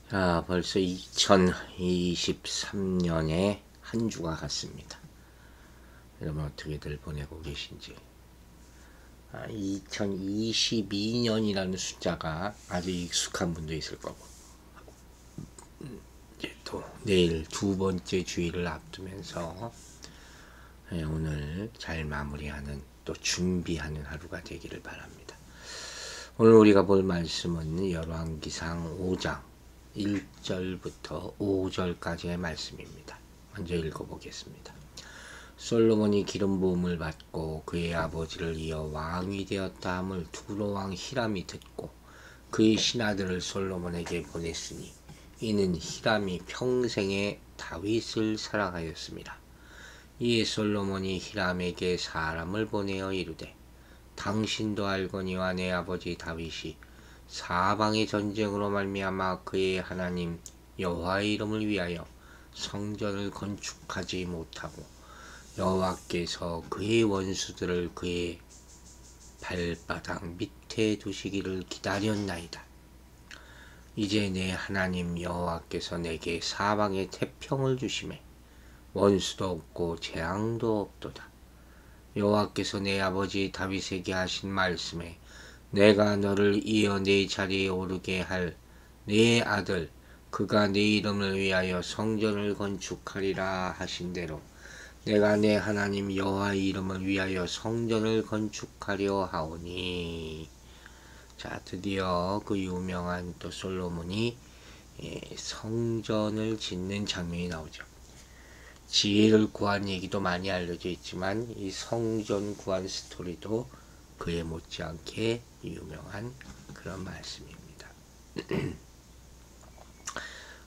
벌써 2023년에 한 주가 갔습니다. 여러분 어떻게들 보내고 계신지. 2022년이라는 숫자가 아주 익숙한 분도 있을 거고, 이제 또 내일 두 번째 주일을 앞두면서 오늘 잘 마무리하는, 또 준비하는 하루가 되기를 바랍니다. 오늘 우리가 볼 말씀은 열왕기상 5장 1절부터 5절까지의 말씀입니다. 먼저 읽어보겠습니다. 솔로몬이 기름 부음을 받고 그의 아버지를 이어 왕이 되었다 함을 두로왕 히람이 듣고 그의 신하들을 솔로몬에게 보냈으니 이는 히람이 평생에 다윗을 사랑하였습니다. 이에 솔로몬이 히람에게 사람을 보내어 이르되 당신도 알거니와 내 아버지 다윗이 사방의 전쟁으로 말미암아 그의 하나님 여호와의 이름을 위하여 성전을 건축하지 못하고 여호와께서 그의 원수들을 그의 발바닥 밑에 두시기를 기다렸나이다. 이제 내 하나님 여호와께서 내게 사방에 태평을 주시매 원수도 없고 재앙도 없도다. 여호와께서 내 아버지 다윗에게 하신 말씀에 내가 너를 이어 내 자리에 오르게 할 내 아들 그가 내 이름을 위하여 성전을 건축하리라 하신 대로 내가 내 하나님 여호와의 이름을 위하여 성전을 건축하려 하오니. 자, 드디어 그 유명한 또 솔로몬이 성전을 짓는 장면이 나오죠. 지혜를 구한 얘기도 많이 알려져 있지만 이 성전 구한 스토리도 그에 못지않게 유명한 그런 말씀입니다.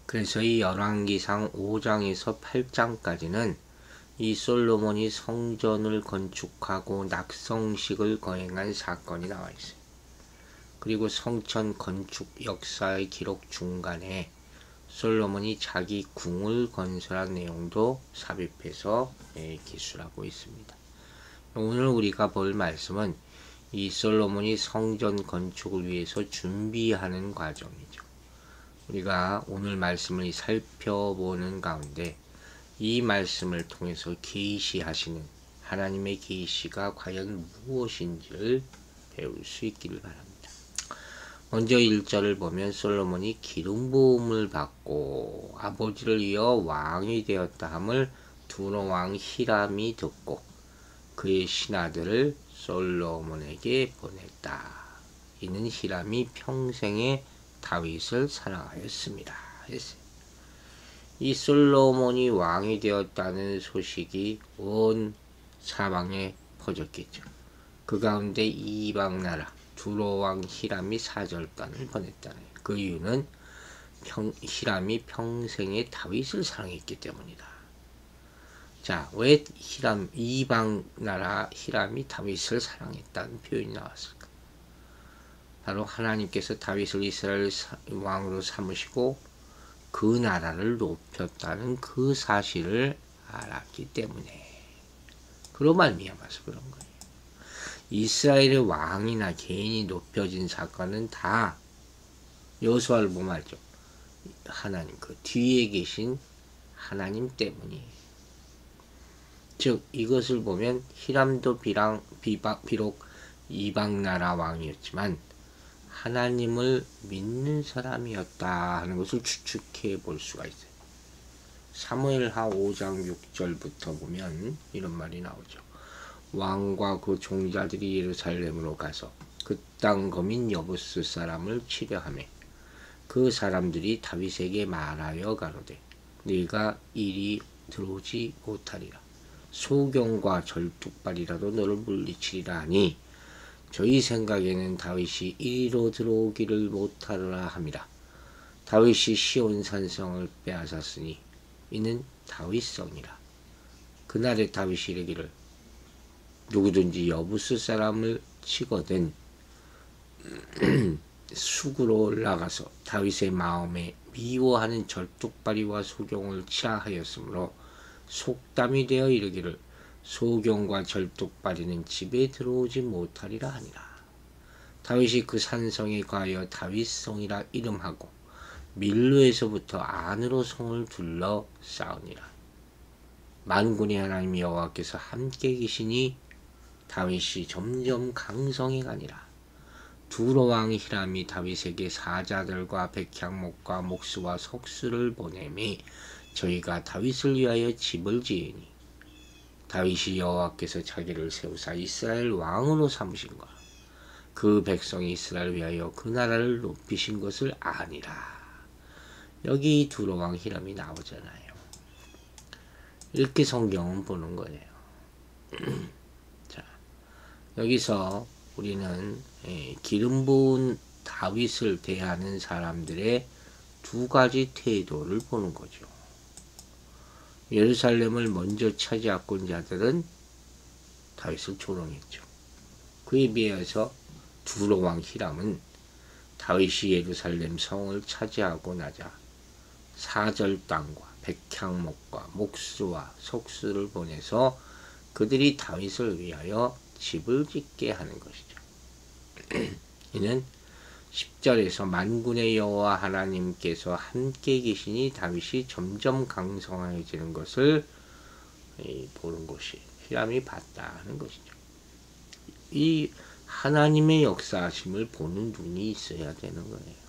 그래서 이 열왕기상 5장에서 8장까지는 이 솔로몬이 성전을 건축하고 낙성식을 거행한 사건이 나와 있어요. 그리고 성전 건축 역사의 기록 중간에 솔로몬이 자기 궁을 건설한 내용도 삽입해서 기술하고 있습니다. 오늘 우리가 볼 말씀은 이 솔로몬이 성전 건축을 위해서 준비하는 과정이죠. 우리가 오늘 말씀을 살펴보는 가운데 이 말씀을 통해서 계시하시는 하나님의 계시가 과연 무엇인지를 배울 수 있기를 바랍니다. 먼저 1절을 보면 솔로몬이 기름 부음을 받고 아버지를 이어 왕이 되었다 함을 두로왕 히람이 듣고 그의 신하들을 솔로몬에게 보냈다. 이는 히람이 평생에 다윗을 사랑하였습니다. 이 솔로몬이 왕이 되었다는 소식이 온 사방에 퍼졌겠죠. 그 가운데 이방 나라 두로왕 히람이 사절단을 보냈다는 그 이유는 히람이 평생에 다윗을 사랑했기 때문이다. 자, 왜 이방 나라 히람이 다윗을 사랑했다는 표현이 나왔을까? 바로 하나님께서 다윗을 이스라엘 왕으로 삼으시고 그 나라를 높였다는 그 사실을 알았기 때문에, 그로 말미암아서 그런 거예요. 이스라엘의 왕이나 개인이 높여진 사건은 다 여호수아를 보면 알죠. 하나님, 그 뒤에 계신 하나님 때문이에요. 즉 이것을 보면 히람도 비록 이방나라 왕이었지만 하나님을 믿는 사람이었다 하는 것을 추측해 볼 수가 있어요. 사무엘하 5장 6절부터 보면 이런 말이 나오죠. 왕과 그 종자들이 예루살렘으로 가서 그 땅 거민 여부스 사람을 치려하매 그 사람들이 다윗에게 말하여 가로되 네가 이리 들어오지 못하리라. 소경과 절뚝발이라도 너를 물리치리라 하니 저희 생각에는 다윗이 이리로 들어오기를 못하리라 함이라. 다윗이 시온 산성을 빼앗았으니 이는 다윗성이라. 그날에 다윗이 이르기를 누구든지 여부스 사람을 치거든 수구로 올라가서 다윗의 마음에 미워하는 절뚝발이와 소경을 치라 하였으므로 속담이 되어 이르기를 소경과 절뚝발이는 집에 들어오지 못하리라 하니라. 다윗이 그 산성에 가하여 다윗성이라 이름하고 밀로에서부터 안으로 성을 둘러 싸우니라. 만군의 하나님 여호와께서 함께 계시니 다윗이 점점 강성해 가니라. 두로 왕 히람이 다윗에게 사자들과 백향목과 목수와 석수를 보내매 저희가 다윗을 위하여 집을 지으니 다윗이 여호와께서 자기를 세우사 이스라엘 왕으로 삼으신과 그 백성이 이스라엘 위하여 그 나라를 높이신 것을 아니라. 여기 두로 왕 히람이 나오잖아요. 이렇게 성경은 보는 거예요. 자, 여기서 우리는 기름 부은 다윗을 대하는 사람들의 두 가지 태도를 보는 거죠. 예루살렘을 먼저 차지하고온 자들은 다윗을 조롱했죠. 그에 비해서 두로 왕 히람은 다윗이 예루살렘 성을 차지하고 나자 사절 땅과 백향목과 목수와 석수를 보내서 그들이 다윗을 위하여 집을 짓게 하는 것이죠. 이는 10절에서 만군의 여호와 하나님께서 함께 계시니 다윗이 점점 강성해지는 것을 보는 것이 히람이 봤다는 것이죠. 이 하나님의 역사하심을 보는 눈이 있어야 되는 거예요.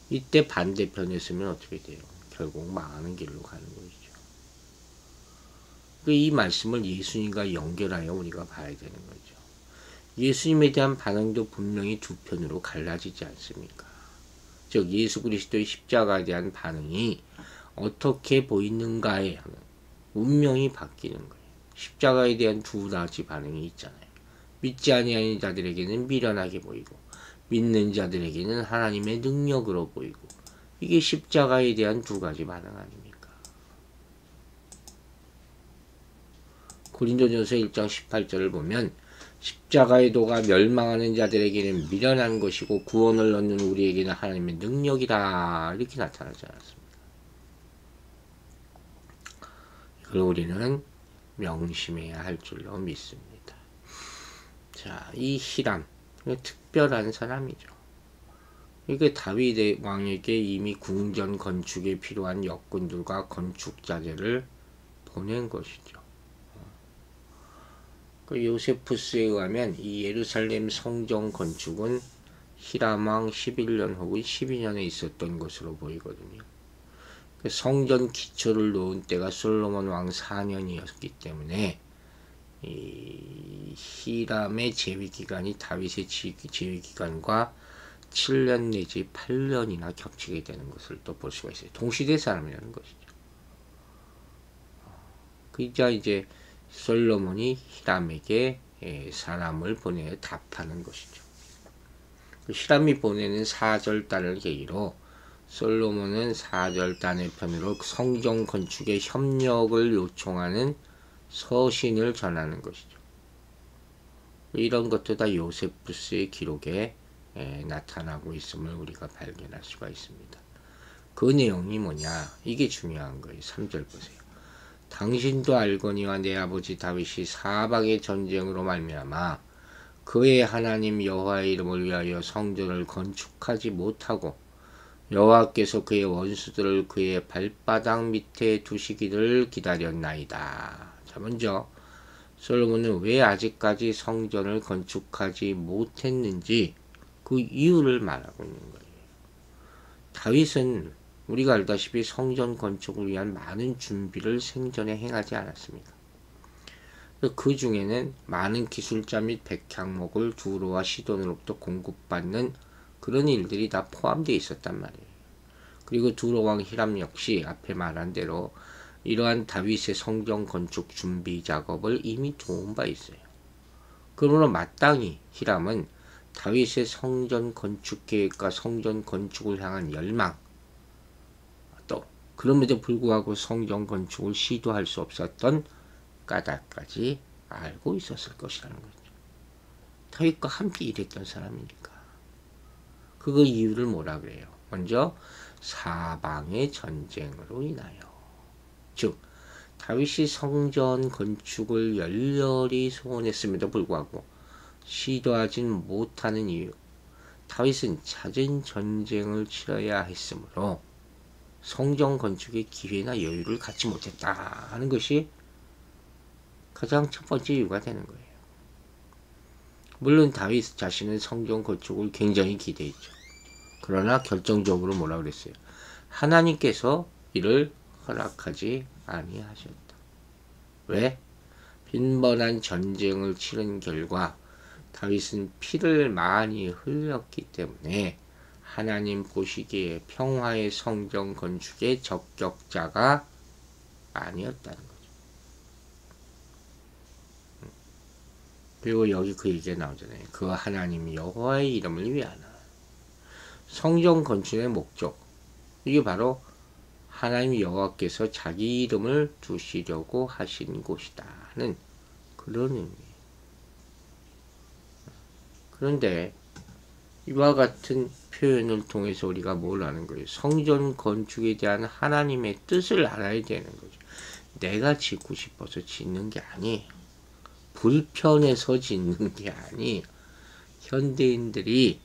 이때 반대편에 서면 어떻게 돼요? 결국 망하는 길로 가는 것이죠. 이 말씀을 예수님과 연결하여 우리가 봐야 되는 거죠. 예수님에 대한 반응도 분명히 두 편으로 갈라지지 않습니까? 즉 예수 그리스도의 십자가에 대한 반응이 어떻게 보이는가에 하는 운명이 바뀌는 거예요. 십자가에 대한 두 가지 반응이 있잖아요. 믿지 아니하는 자들에게는 미련하게 보이고 믿는 자들에게는 하나님의 능력으로 보이고, 이게 십자가에 대한 두 가지 반응 아닙니까? 고린도전서 1장 18절을 보면 십자가의 도가 멸망하는 자들에게는 미련한 것이고 구원을 얻는 우리에게는 하나님의 능력이다, 이렇게 나타나지 않았습니다. 이걸 우리는 명심해야 할 줄로 믿습니다. 자, 이 히람, 특별한 사람이죠. 이게 다윗 왕에게 이미 궁전 건축에 필요한 역군들과 건축 자재를 보낸 것이죠. 그 요세푸스에 의하면 이 예루살렘 성전 건축은 히람 왕 11년 혹은 12년에 있었던 것으로 보이거든요. 그 성전 기초를 놓은 때가 솔로몬 왕 4년이었기 때문에 이 히람의 재위 기간이 다윗의 재위 기간과 7년 내지 8년이나 겹치게 되는 것을 또 볼 수가 있어요. 동시대 사람이라는 것이죠. 그러자 이제 솔로몬이 히람에게 사람을 보내 답하는 것이죠. 히람이 보내는 사절단을 계기로 솔로몬은 사절단의 편으로 성전 건축에 협력을 요청하는 서신을 전하는 것이죠. 이런 것도 다 요세푸스의 기록에 나타나고 있음을 우리가 발견할 수가 있습니다. 그 내용이 뭐냐? 이게 중요한 거예요. 3절 보세요. 당신도 알거니와 내 아버지 다윗이 사방의 전쟁으로 말미암아 그의 하나님 여호와의 이름을 위하여 성전을 건축하지 못하고 여호와께서 그의 원수들을 그의 발바닥 밑에 두시기를 기다렸나이다. 자, 먼저 솔로몬은 왜 아직까지 성전을 건축하지 못했는지 그 이유를 말하고 있는 거예요. 다윗은 우리가 알다시피 성전 건축을 위한 많은 준비를 생전에 행하지 않았습니까? 그 중에는 많은 기술자 및 백향목을 두로와 시돈으로부터 공급받는 그런 일들이 다 포함되어 있었단 말이에요. 그리고 두로 왕 히람 역시 앞에 말한 대로 이러한 다윗의 성전 건축 준비 작업을 이미 도운 바 있어요. 그러므로 마땅히 히람은 다윗의 성전 건축 계획과 성전 건축을 향한 열망, 또 그럼에도 불구하고 성전 건축을 시도할 수 없었던 까닭까지 알고 있었을 것이라는 거죠. 다윗과 함께 일했던 사람이니까. 그거 이유를 뭐라 그래요? 먼저 사방의 전쟁으로 인하여, 즉 다윗이 성전 건축을 열렬히 소원했음에도 불구하고 시도하진 못하는 이유, 다윗은 잦은 전쟁을 치러야 했으므로 성전 건축의 기회나 여유를 갖지 못했다 하는 것이 가장 첫 번째 이유가 되는 거예요. 물론 다윗 자신은 성전 건축을 굉장히 기대했죠. 그러나 결정적으로 뭐라 그랬어요? 하나님께서 이를 허락하지 아니하셨다. 왜? 빈번한 전쟁을 치른 결과 다윗은 피를 많이 흘렸기 때문에 하나님 보시기에 평화의 성전 건축의 적격자가 아니었다는 거죠. 그리고 여기 그 얘기가 나오잖아요. 그 하나님 여호와의 이름을 위하나. 성전 건축의 목적, 이게 바로 하나님 여호와께서 자기 이름을 두시려고 하신 곳이다 하는 그런 의미예요. 그런데 이와 같은 표현을 통해서 우리가 뭘 아는 거예요? 성전 건축에 대한 하나님의 뜻을 알아야 되는 거죠. 내가 짓고 싶어서 짓는 게 아니에요. 불편해서 짓는 게 아니에요. 현대인들이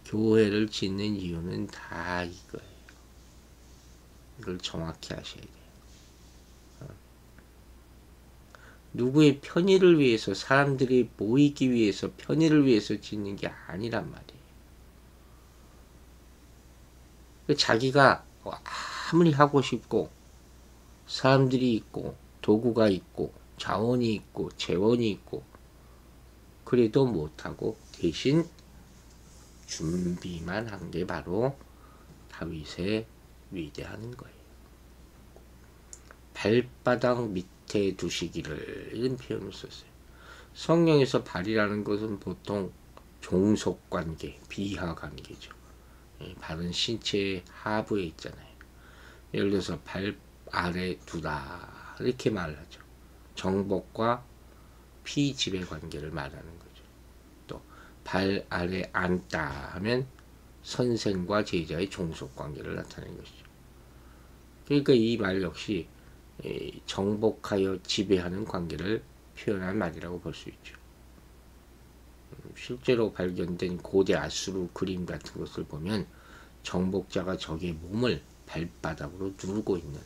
교회를 짓는 이유는 다 이거예요. 이걸 정확히 아셔야 돼요. 누구의 편의를 위해서, 사람들이 모이기 위해서, 편의를 위해서 짓는 게 아니란 말이에요. 자기가 아무리 하고 싶고 사람들이 있고 도구가 있고 자원이 있고 재원이 있고 그래도 못하고 대신 준비만 한 게 바로 다윗의 위대한 거예요. 발바닥 밑에 두시기를 이런 표현을 썼어요. 성경에서 발이라는 것은 보통 종속관계, 비하관계죠. 발은 신체의 하부에 있잖아요. 예를 들어서 발 아래 두다 이렇게 말하죠. 정복과 피지배 관계를 말하는 거죠. 또 발 아래 앉다 하면 선생과 제자의 종속 관계를 나타내는 것이죠. 그러니까 이 말 역시 정복하여 지배하는 관계를 표현한 말이라고 볼 수 있죠. 실제로 발견된 고대 아수르 그림 같은 것을 보면 정복자가 적의 몸을 발바닥으로 누르고 있는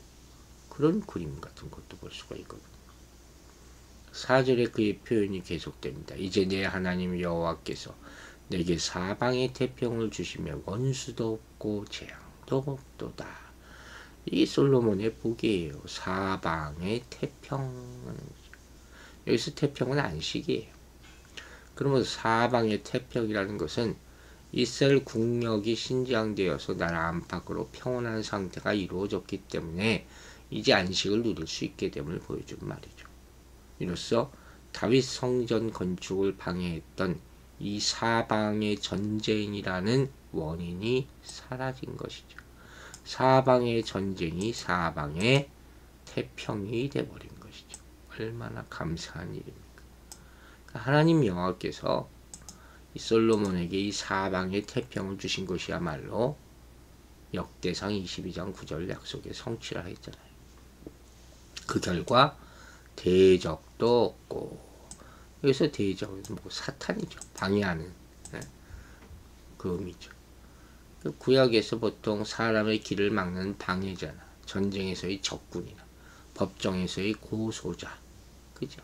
그런 그림 같은 것도 볼 수가 있거든요. 4절에 그의 표현이 계속됩니다. 이제 내 하나님 여호와께서 내게 사방의 태평을 주시며 원수도 없고 재앙도 없도다. 이 솔로몬의 복이에요. 사방의 태평. 여기서 태평은 안식이에요. 그러면 사방의 태평이라는 것은 이스라엘 국력이 신장되어서 나라 안팎으로 평온한 상태가 이루어졌기 때문에 이제 안식을 누릴 수 있게 됨을 보여주는 말이죠. 이로써 다윗 성전 건축을 방해했던 이 사방의 전쟁이라는 원인이 사라진 것이죠. 사방의 전쟁이 사방의 태평이 되어버린 것이죠. 얼마나 감사한 일입니까? 하나님 여호와께서 이 솔로몬에게 이 사방의 태평을 주신 것이야말로 역대상 22장 9절 약속의 성취라 했잖아요. 그 결과 대적도 없고, 여기서 대적은 뭐 사탄이죠. 방해하는 그 의미죠. 구약에서 보통 사람의 길을 막는 방해자나 전쟁에서의 적군이나 법정에서의 고소자, 그죠?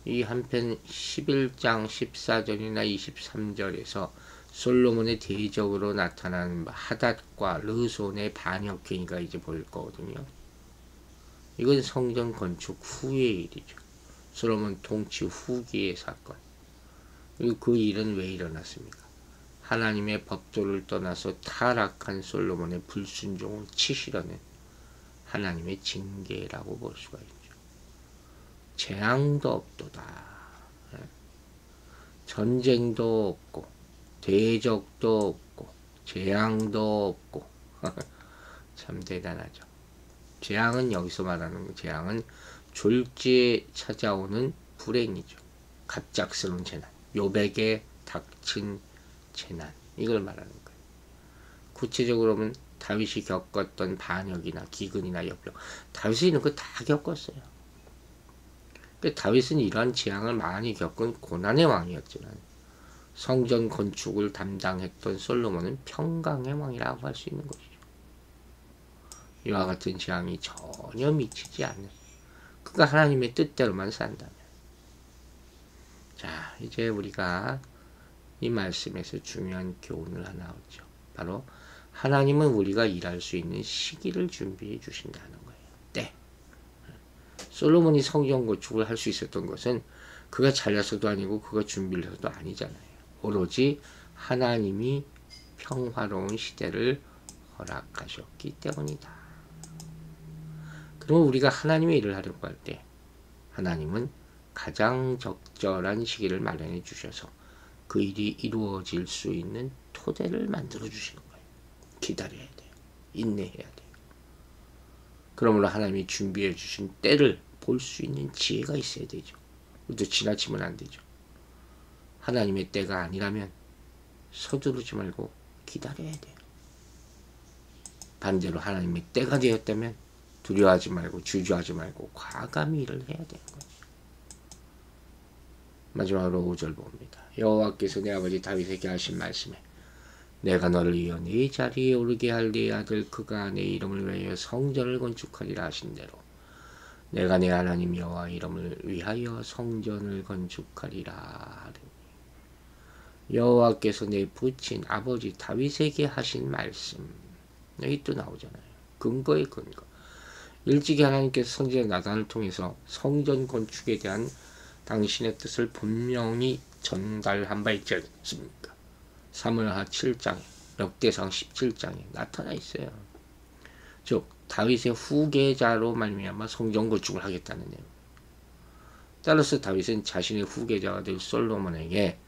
이 한편 11장 14절이나 23절에서 솔로몬의 대적으로 나타난 하닷과 르손의 반역행위가 이제 보일 거거든요. 이건 성전 건축 후의 일이죠. 솔로몬 통치 후기의 사건. 그리고 그 일은 왜 일어났습니까? 하나님의 법도를 떠나서 타락한 솔로몬의 불순종을 치시려는 하나님의 징계라고 볼 수가 있죠. 재앙도 없도다. 전쟁도 없고 대적도 없고 재앙도 없고 참 대단하죠. 재앙은 여기서 말하는 재앙은 졸지에 찾아오는 불행이죠. 갑작스러운 재난, 욥에게 닥친 재난, 이걸 말하는 거예요. 구체적으로 보면 다윗이 겪었던 반역이나 기근이나 역병, 다윗이 이런 거 다 겪었어요. 다윗은 이러한 재앙을 많이 겪은 고난의 왕이었지만 성전 건축을 담당했던 솔로몬은 평강의 왕이라고 할 수 있는 것이죠. 이와 같은 재앙이 전혀 미치지 않는, 그가 하나님의 뜻대로만 산다면. 자, 이제 우리가 이 말씀에서 중요한 교훈을 하나 얻죠. 바로 하나님은 우리가 일할 수 있는 시기를 준비해 주신다는 거예요. 때. 솔로몬이 성전 건축을 할 수 있었던 것은 그가 잘나서도 아니고 그가 준비를 해서도 아니잖아요. 오로지 하나님이 평화로운 시대를 허락하셨기 때문이다. 그럼 우리가 하나님의 일을 하려고 할 때 하나님은 가장 적절한 시기를 마련해 주셔서 그 일이 이루어질 수 있는 토대를 만들어 주시는 거예요. 기다려야 돼요. 인내해야 돼요. 그러므로 하나님이 준비해 주신 때를 볼 수 있는 지혜가 있어야 되죠. 또 지나치면 안 되죠. 하나님의 때가 아니라면 서두르지 말고 기다려야 돼요. 반대로 하나님의 때가 되었다면 두려워하지 말고 주저하지 말고 과감히 일을 해야 되는 거죠. 마지막으로 5절 봅니다. 여호와께서 내 아버지 다윗에게 하신 말씀에 내가 너를 위하여 네 자리에 오르게 할 네 아들 그가 내 이름을 위하여 성전을 건축하리라 하신 대로 내가 내 하나님 여호와 이름을 위하여 성전을 건축하리라 하더니 여호와께서 내 부친 아버지 다윗에게 하신 말씀. 여기 또 나오잖아요. 근거의 근거. 일찍이 하나님께서 선지자 나단을 통해서 성전 건축에 대한 당신의 뜻을 분명히 전달한 바 있지 않습니까? 사무엘하 7장에, 역대상 17장에 나타나 있어요. 즉 다윗의 후계자로 말미암아 성전 건축을 하겠다는 내용. 따라서 다윗은 자신의 후계자가 될 솔로몬에게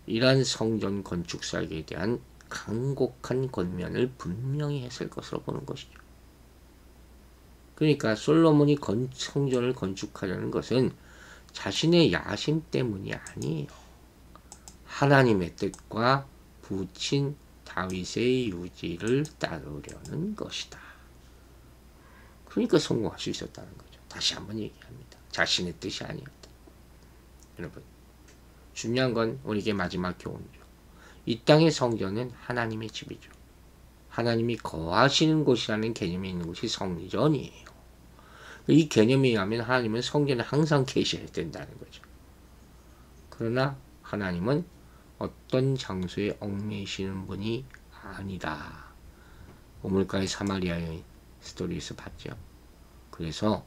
이러한 성전 건축 설계에 대한 간곡한 권면을 분명히 했을 것으로 보는 것이죠. 그러니까 솔로몬이 성전을 건축하려는 것은 자신의 야심 때문이 아니에요. 하나님의 뜻과 부친 다윗의 유지를 따르려는 것이다. 그러니까 성공할 수 있었다는 거죠. 다시 한번 얘기합니다. 자신의 뜻이 아니었다. 여러분, 중요한 건 우리에게 마지막 교훈이죠. 이 땅의 성전은 하나님의 집이죠. 하나님이 거하시는 곳이라는 개념이 있는 곳이 성전이에요. 이 개념에 의하면 하나님은 성전에 항상 계셔야 된다는 거죠. 그러나 하나님은 어떤 장소에 얽매이시는 분이 아니다. 우물가의 사마리아 여인 스토리에서 봤죠. 그래서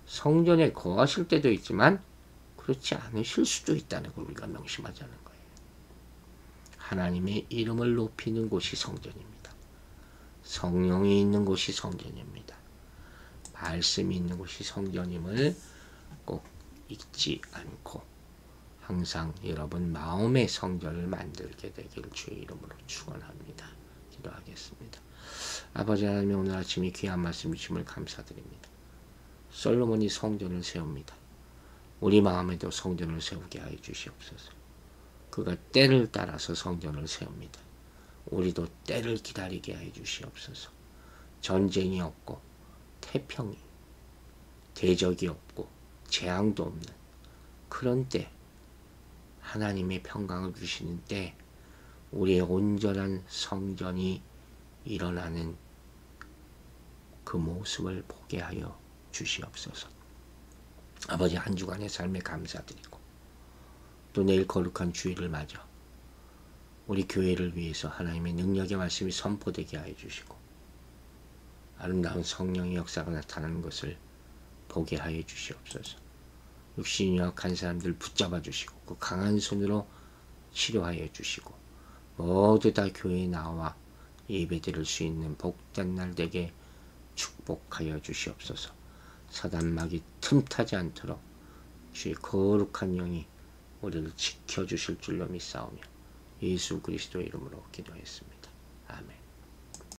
성전에 거하실 때도 있지만 그렇지 않으실 수도 있다는 걸 우리가 명심하자는 거예요. 하나님의 이름을 높이는 곳이 성전입니다. 성령이 있는 곳이 성전입니다. 말씀이 있는 곳이 성전임을 꼭 잊지 않고 항상 여러분 마음의 성전을 만들게 되길 주의 이름으로 축원합니다. 기도하겠습니다. 아버지 하나님, 오늘 아침 이 귀한 말씀 주심을 감사드립니다. 솔로몬이 성전을 세웁니다. 우리 마음에도 성전을 세우게 하여 주시옵소서. 그가 때를 따라서 성전을 세웁니다. 우리도 때를 기다리게 하여 주시옵소서. 전쟁이 없고 태평이, 대적이 없고 재앙도 없는 그런 때, 하나님의 평강을 주시는 때 우리의 온전한 성전이 일어나는 그 모습을 보게 하여 주시옵소서. 아버지, 한 주간의 삶에 감사드리고 또 내일 거룩한 주일을 맞아 우리 교회를 위해서 하나님의 능력의 말씀이 선포되게 하여 주시고 아름다운 성령의 역사가 나타나는 것을 보게 하여 주시옵소서. 육신이 약한 사람들 붙잡아 주시고 그 강한 손으로 치료하여 주시고 모두 다 교회에 나와 예배드릴 수 있는 복된 날 되게 축복하여 주시옵소서. 사단막이 틈타지 않도록 주의 거룩한 영이 우리를 지켜주실 줄로 믿사오며 예수 그리스도의 이름으로 기도했습니다.